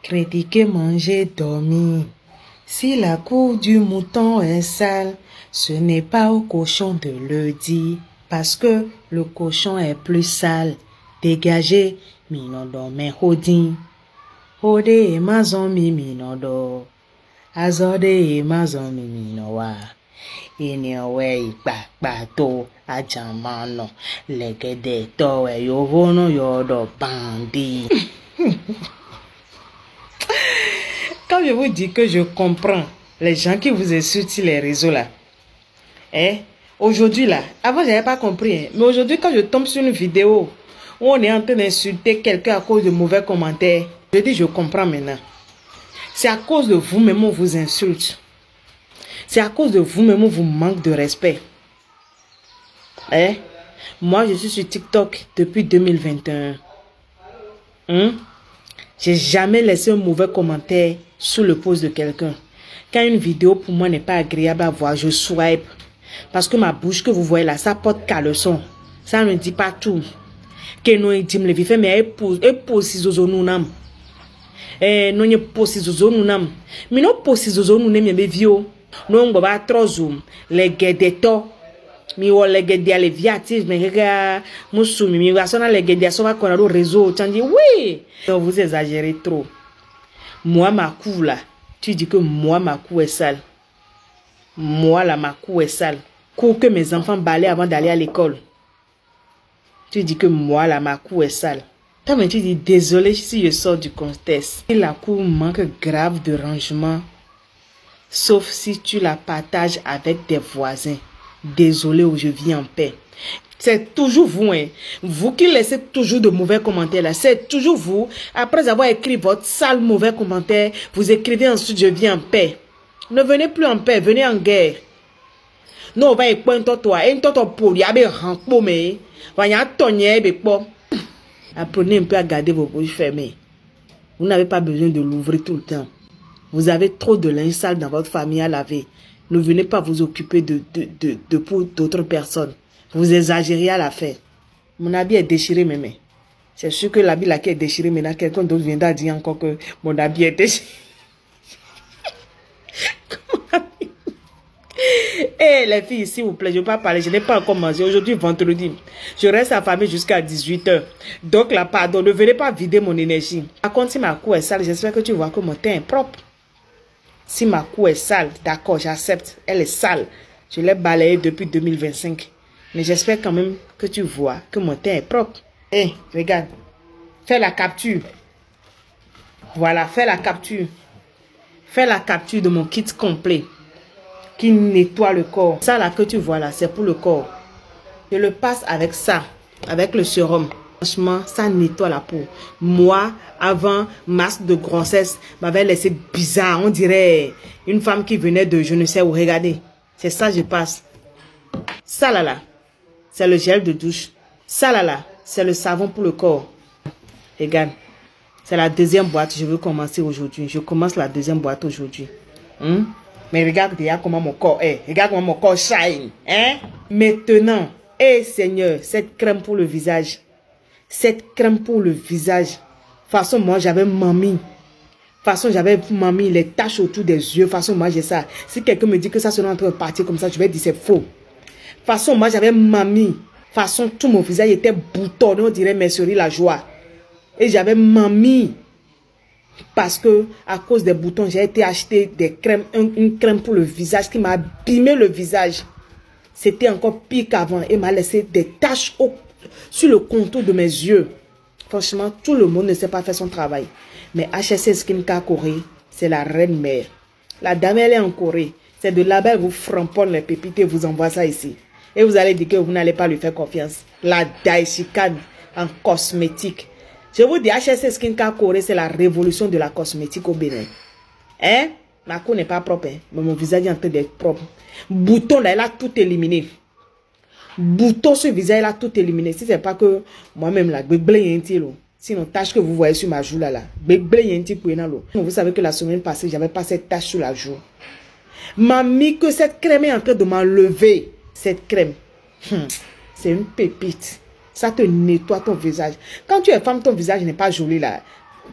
Critiquer, manger, dormir. Si la cour du mouton est sale, ce n'est pas au cochon de le dire, parce que le cochon est plus sale. Dégagez, minodo me hodin. Hode e mazon mi minodo. Azode e mazon mi minowa. Inyewe ikpakpato ajamano. Legede towe yovono yodo bandi. Quand je vous dis que je comprends les gens qui vous insultent sur les réseaux là, aujourd'hui là, avant je n'avais pas compris, mais aujourd'hui quand je tombe sur une vidéo où on est en train d'insulter quelqu'un à cause de mauvais commentaires, je dis je comprends maintenant. C'est à cause de vous-même on vous insulte. C'est à cause de vous-même on vous manque de respect. Moi je suis sur TikTok depuis 2021. J'ai jamais laissé un mauvais commentaire sous le post de quelqu'un. Quand une vidéo pour moi n'est pas agréable à voir, je swipe. Parce que ma bouche que vous voyez là, ça porte caleçon. Ça ne dit pas tout. Que nous dit me le fait mais pose si zozo nous nam. Non y pose si zozo nous nam. Mais non pose si zozo nous nem be vio. Non baba trop zoom. Les guedeto. Mi wo les guedia les viatis mais ga musumi mi va sona les guedia so va connaître réseau. Tu dis oui. Non, vous exagérez trop. Moi, ma cou là, tu dis que moi, ma cou est sale. Moi, là, ma cou est sale. Cou que mes enfants balaient avant d'aller à l'école. Tu dis que moi, là, ma cou est sale. Toi, mais tu dis, désolé si je sors du contexte. Et la cou manque grave de rangement. Sauf si tu la partages avec tes voisins. Désolé où je vis en paix. C'est toujours vous, vous qui laissez toujours de mauvais commentaires là. C'est toujours vous. Après avoir écrit votre sale mauvais commentaire, vous écrivez ensuite je vis en paix. Ne venez plus en paix, venez en guerre. Non, on va écouter toi. Et toi, pour y aller en mais va y aller apprenez un peu à garder vos bouches fermées. Vous n'avez pas besoin de l'ouvrir tout le temps. Vous avez trop de linge sale dans votre famille à laver. Ne venez pas vous occuper de pour d'autres personnes. Vous exagérez à la fin. Mon habit est déchiré, même. C'est sûr que l'habit là qui est déchiré, maintenant quelqu'un d'autre viendra dire encore que mon habit est déchiré. Les filles, s'il vous plaît, je ne vais pas parler. Je n'ai pas encore mangé. Aujourd'hui, vendredi. Je reste affamée jusqu'à 18h. Donc là, pardon, ne venez pas vider mon énergie. Par contre, si ma cou est sale, j'espère que tu vois que mon teint est propre. Si ma cou est sale, d'accord, j'accepte. Elle est sale. Je l'ai balayée depuis 2025. Mais j'espère quand même que tu vois que mon teint est propre. Regarde. Fais la capture. Voilà, fais la capture. Fais la capture de mon kit complet. Qui nettoie le corps. Ça là que tu vois là, c'est pour le corps. Je le passe avec ça. Avec le sérum. Franchement, ça nettoie la peau. Moi, avant, masque de grossesse m'avait laissé bizarre. On dirait une femme qui venait de je ne sais où. Regardez. C'est ça que je passe. Ça là. C'est le gel de douche. Ça là, c'est le savon pour le corps. Regarde. C'est la deuxième boîte. Je veux commencer aujourd'hui. Je commence la deuxième boîte aujourd'hui. Mais regarde déjà comment mon corps est. Regarde comment mon corps shine. Maintenant, Seigneur, cette crème pour le visage. Cette crème pour le visage. De toute façon, moi, j'avais mamie. De toute façon, j'avais mamie les taches autour des yeux. De toute façon, moi, j'ai ça. Si quelqu'un me dit que ça sera en train de partir comme ça, je vais dire c'est faux. De toute façon, moi, j'avais mamie. De toute façon, tout mon visage était boutonné. On dirait mercerie la joie. Et j'avais mamie. Parce que, à cause des boutons, j'ai été acheter des crèmes, une crème pour le visage qui m'a abîmé le visage. C'était encore pire qu'avant. Et m'a laissé des taches sur le contour de mes yeux. Franchement, tout le monde ne sait pas faire son travail. Mais HSC Skincare Corée, c'est la reine mère. La dame, elle est en Corée. C'est de là-bas, elle vous framponne les pépites et vous envoie ça ici. Et vous allez dire que vous n'allez pas lui faire confiance. La Daishikan en cosmétique. Je vous dis, HSC Skincare Corée, c'est la révolution de la cosmétique au Bénin. Ma peau n'est pas propre, mais mon visage est en train d'être propre. Bouton, là, elle a tout éliminé. Bouton sur le visage, elle a tout éliminé. Si c'est pas que moi-même, là, sinon, tâche que vous voyez sur ma joue, là, vous savez que la semaine passée, j'avais pas cette tache sur la joue. M'a mis que cette crème est en train de m'enlever. Cette crème, c'est une pépite. Ça te nettoie ton visage. Quand tu es femme, ton visage n'est pas joli là.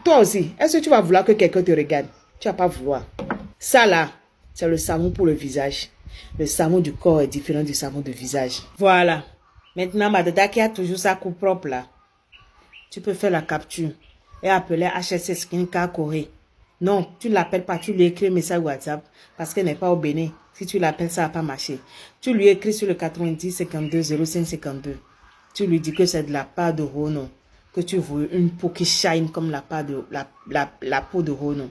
Toi aussi, est-ce que tu vas vouloir que quelqu'un te regarde? Tu vas pas vouloir. Ça là, c'est le savon pour le visage. Le savon du corps est différent du savon de visage. Voilà. Maintenant, ma dada qui a toujours sa coupe propre là, tu peux faire la capture et appeler HSS Skincare Corée. Non, tu ne l'appelles pas, tu lui écris un message WhatsApp parce qu'elle n'est pas au Bénin. Si tu l'appelles, ça ne va pas marcher. Tu lui écris sur le 90 52 05 52. Tu lui dis que c'est de la part de Rono, que tu veux une peau qui shine comme la peau de Rono.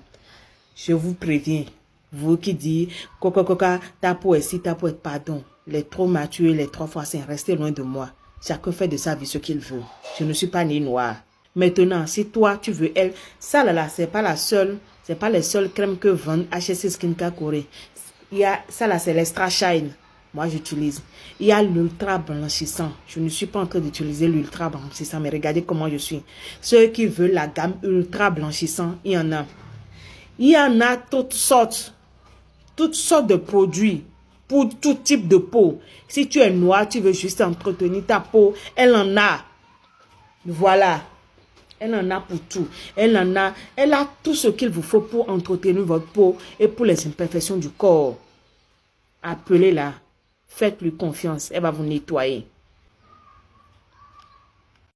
Je vous préviens, vous qui dites, coca, ta peau est si, ta peau est pardon. Les trop matures, les 3 fois sains, restez loin de moi. Chacun fait de sa vie ce qu'il veut. Je ne suis pas née noire. Maintenant, si toi, tu veux elle, ça là, c'est pas la seule, c'est pas les seules crèmes que vendent HSC Skincare Corée. Il y a, ça là, c'est l'extra shine. Moi, j'utilise. Il y a l'ultra blanchissant. Je ne suis pas en train d'utiliser l'ultra blanchissant, mais regardez comment je suis. Ceux qui veulent la gamme ultra blanchissant, il y en a. Il y en a toutes sortes de produits pour tout type de peau. Si tu es noir, tu veux juste entretenir ta peau, elle en a. Voilà. Elle en a pour tout. Elle a tout ce qu'il vous faut pour entretenir votre peau et pour les imperfections du corps. Appelez-la. Faites-lui confiance. Elle va vous nettoyer.